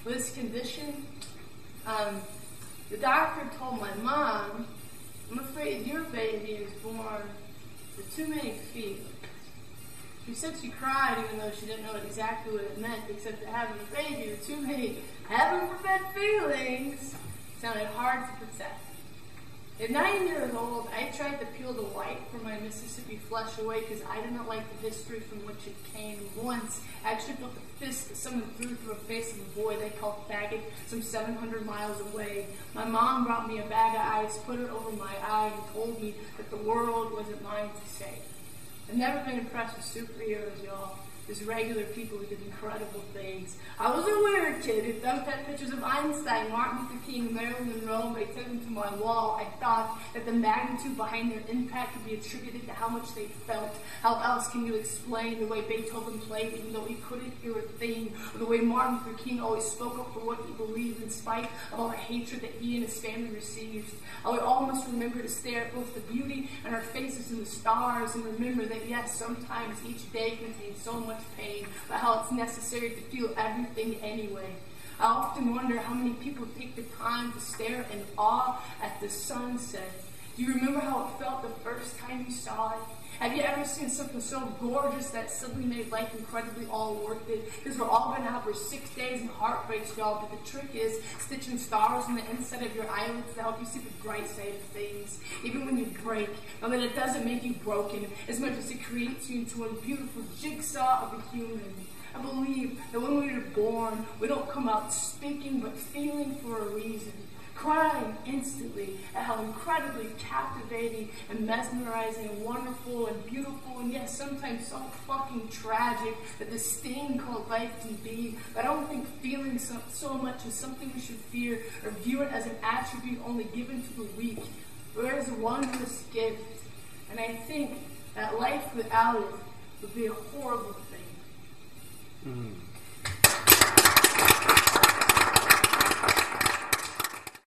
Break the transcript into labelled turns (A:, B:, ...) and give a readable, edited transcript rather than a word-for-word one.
A: this condition, the doctor told my mom, I'm afraid your baby is born with too many feelings. She said she cried even though she didn't know exactly what it meant, except that having a baby with too many heaven forbid feelings sounded hard to protect. At 9 years old, I tried to peel the white from my Mississippi flesh away because I didn't like the history from which it came. Once, I actually felt the fist that someone threw through the face of a boy they called faggot some 700 miles away. My mom brought me a bag of ice, put it over my eye, and told me that the world wasn't mine to save. I've never been impressed with superheroes, y'all. Just regular people who did incredible things. I was a weird kid who thumbed at pictures of Einstein, Martin Luther King, Marilyn Monroe, and they took them to my wall. I thought that the magnitude behind their impact could be attributed to how much they felt. How else can you explain the way Beethoven played even though he couldn't hear a thing, or the way Martin Luther King always spoke up for what he believed in spite of all the hatred that he and his family received. I would almost remember to stare at both the beauty and our faces in the stars and remember that yes, sometimes each day contains so much pain, but how it's necessary to feel everything anyway. I often wonder how many people take the time to stare in awe at the sunset. Do you remember how it felt the first time you saw it? Have you ever seen something so gorgeous that suddenly made life incredibly all worth it? Because we're all going to have for 6 days and heartbreaks, y'all, but the trick is stitching stars on the inside of your eyelids to help you see the bright side of things. Even when you break, know that it doesn't make you broken as much as it creates you into a beautiful jigsaw of a human. I believe that when we are born, we don't come out speaking but feeling for a reason. Crying instantly at how incredibly captivating and mesmerizing and wonderful and beautiful and yes, sometimes so fucking tragic that this thing called life can be. But I don't think feeling so much is something we should fear or view it as an attribute only given to the weak, or as a wondrous gift. And I think that life without it would be a horrible thing.